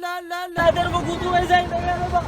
لا دربك وتوه زي ما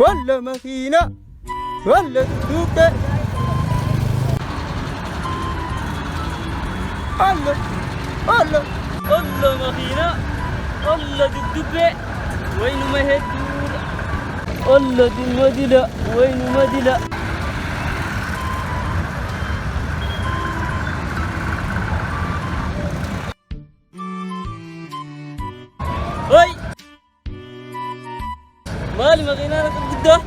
ولا ماكينة ولا دوكة الله الله الله ماكينة الله دبدبة وين ما هدور الله دي المدينة وين مدينة هاي مالي ماكينة لك قدام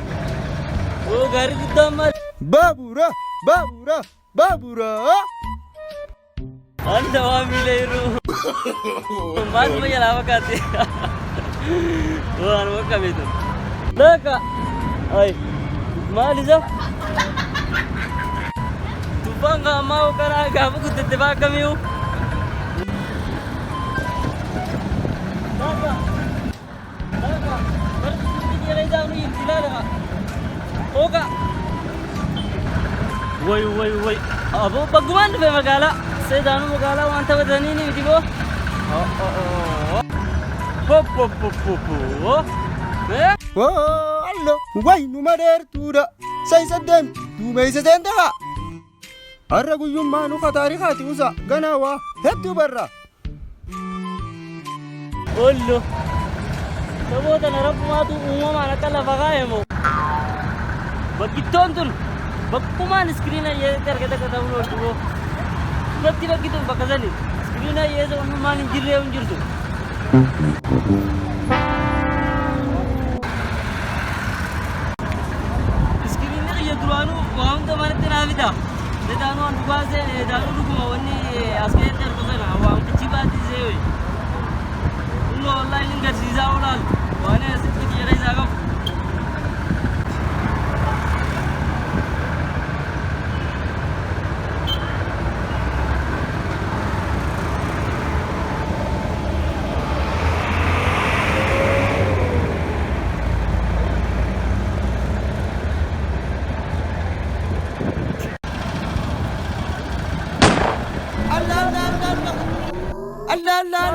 وغاري قدام مال بابورا بابورا بابورا أنت وامي ليرو مال ما يلا وقتي وأنا وقفت لك أي مالي زا تبغى ما وكنا قابو كنت تبغى كميو Oga. Woi. Abo baguman be magala. Sedanu magala wanta badani ni dibo. Pop. Eh? والله وين مدير تودا سيسدم تومي سدندا الرجل يوم ما نوخا تاريخاتي وسا غناوا هدو برا Ollo. Saboda na rabu ma tu umma ma na kala bagaemo. Bagitton tun. Bagkuman screen na ye karke ta download ko. Bagti tu bagazani. Screen na ye zo umma ni jirre unjirdu. Screen na ye duranu waam to mane tena vida. Dedanu an bugaze danu rukuma wonni asker ter ko na waam kichi baat ze. No online ngar siza ulal. Wane asitti yere zaga.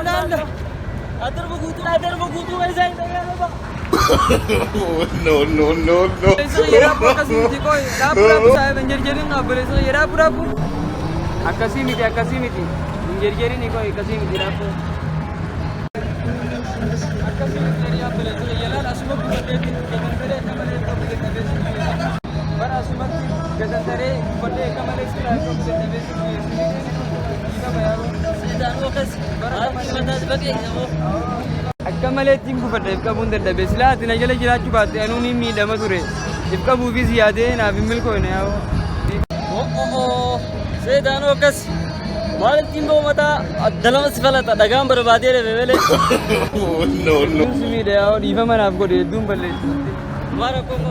Allah. Adar begitu saya apa? No. Eso era por kasih koi. Rapu saya menjadi nggak boleh so era rapu. Akasimiti. Menjadi ni koi akasimiti rapu. Akasimiti ya boleh so era asumuk boleh kementare kamale boleh tabes. Bara asumuk kementare boleh kamale sila boleh tabes. Ika bayar. Sedang okas. Mana sebagai kamu? Akka malee ittiin gufadha ifqa buun dadhabe silaa ati na jala jiraachuu baatte anuun hin miidhama ture ifqa buufis yaadee naaf hin milkoone Sedang okas. Maal timbo mata dalam sifalata dagaan barbaadee dhabe malee. No. si miidha yaa dhiifama naaf godhe hedduun balleessu Mara ko mo.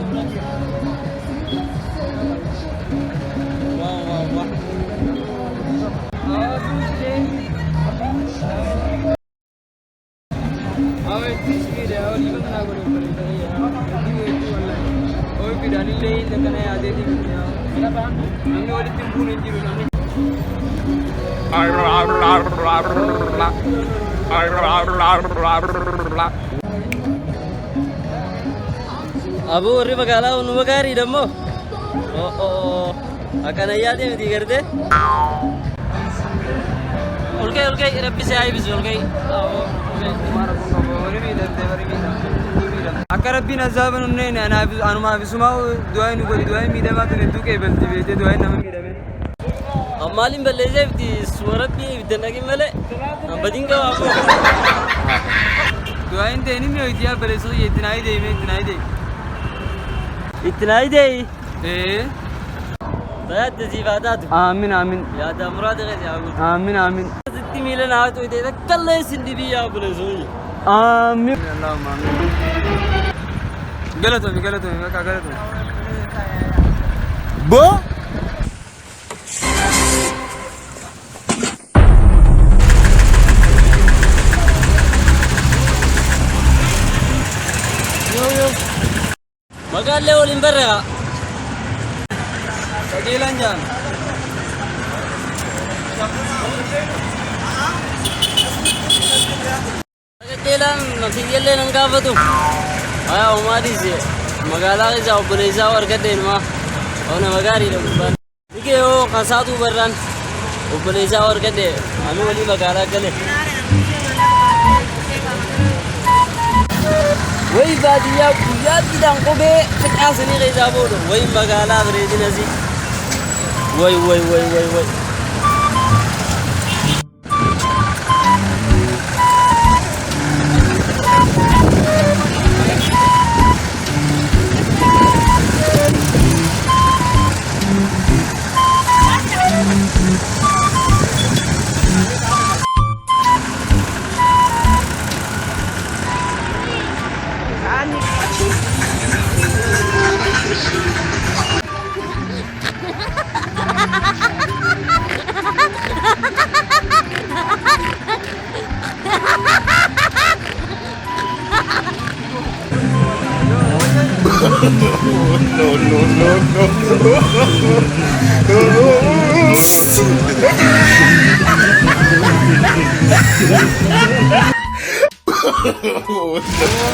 Wah. awe si miidha yaa dhiifama naaf godhe oy fidhanillee hin kana yaadee namni walitti hin buune hin jiru namni Abu warri magaalaa nu magaarii dammoo. Akkana yaadee miti garte. Olkee rabbisee ayibisi olkee. akka rabbiin azaaba nunneen anumaaf isumaa du'aa nu godhi du'aa miidhamaa kan hedduu qeebalti beekte du'aa nama miidhame Ammalin balleessee biti suuratti biddannaqin malee badiin qabamu. Du'a hin ta'in inni hojiyaa balleessuu itti naa deemee itti naa deemee. Itti naa deeyi. Tajaajila siifaa taatu. Aamin aamin. Yaada muraasa keessa yaa guutuu. Aamin aamin. Sitti miila naa ta'u ta'e kallee sindi biyyaa balleessuu. Aamin. Allahumma aamin. Galatoomi maqaa galatoomi. Boo? Magaallee waliin barreeqa. Qajeelaan jaan. Qajeelaan naftiyyallee nan gaafatu. Haa uumaadhiis magaalaa keessaa obboleessaa argadde ilmaa. Ona magaariidha gubbaan. Dhigee hoo kasaatuu barraan obboleessaa argadde ani walii magaalaa gale. Wai baadiyyaa guyyaa gidaan qubee xiqqaasanii keessaa booda wai magaalaa bareedina si wai.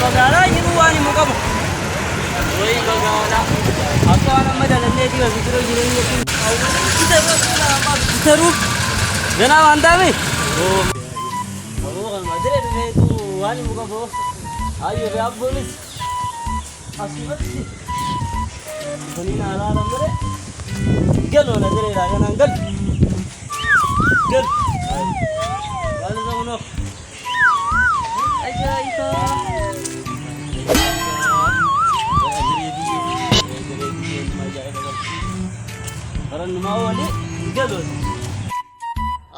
Magaalaa jiru waan himu qabu. Wai magaalaa. Akka waan amma dalannee dhiiga bidiroo jireenya kun taruuf ganaa waan taame. Kan madire dhufeetu waan himu qabu. Ayyoo fi abboonis asumatti kuni naalaala mure galoo na jireedha kanaan gal. Waan isa kunoo. Ajaa'iba! Barannuma wali galoon.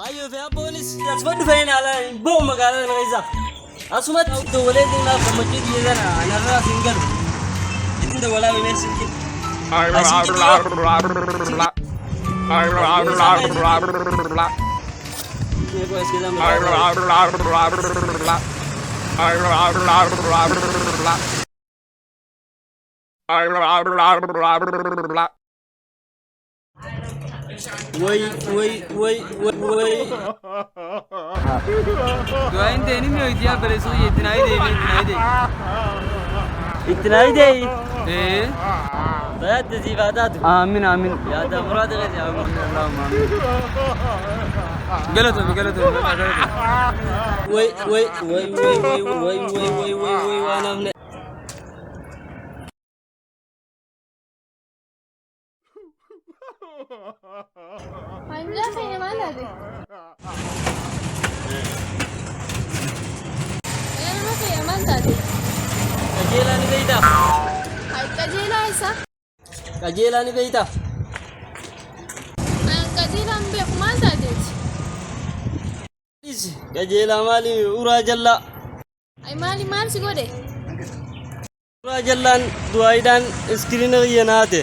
Ayyoo fi abboonis asuma dhufanii naalaan boo magaalaa kana keessa. Asumatti dawwalee naaf gammachuu biyya sana anarraa siin galu. Itti dawwalaa bimee siin jiru. Wai. Du'a hin ta'in inni hojiyaa balleessuu itti naa deemee Itti naa deeyi. Tajaajila siifaa taatu. aamin aamin. Yaada muraasa keessa yaa guutuu. Allahumma aamin. Galatoomi maqaa galatoomi. Wai waan hafne. Maimla kayaknya mana deh? Nama kayak mana deh? Qajeelaa ni beeyta. Kajeela isa? Qajeelaa ni beeyta. Kajeelaan beeku maal taateeti? Qajeelaa maali uraa jallaa. Maal si godhe? Uraa jallaan du'aayiidhaan iskiriina xiyya naate.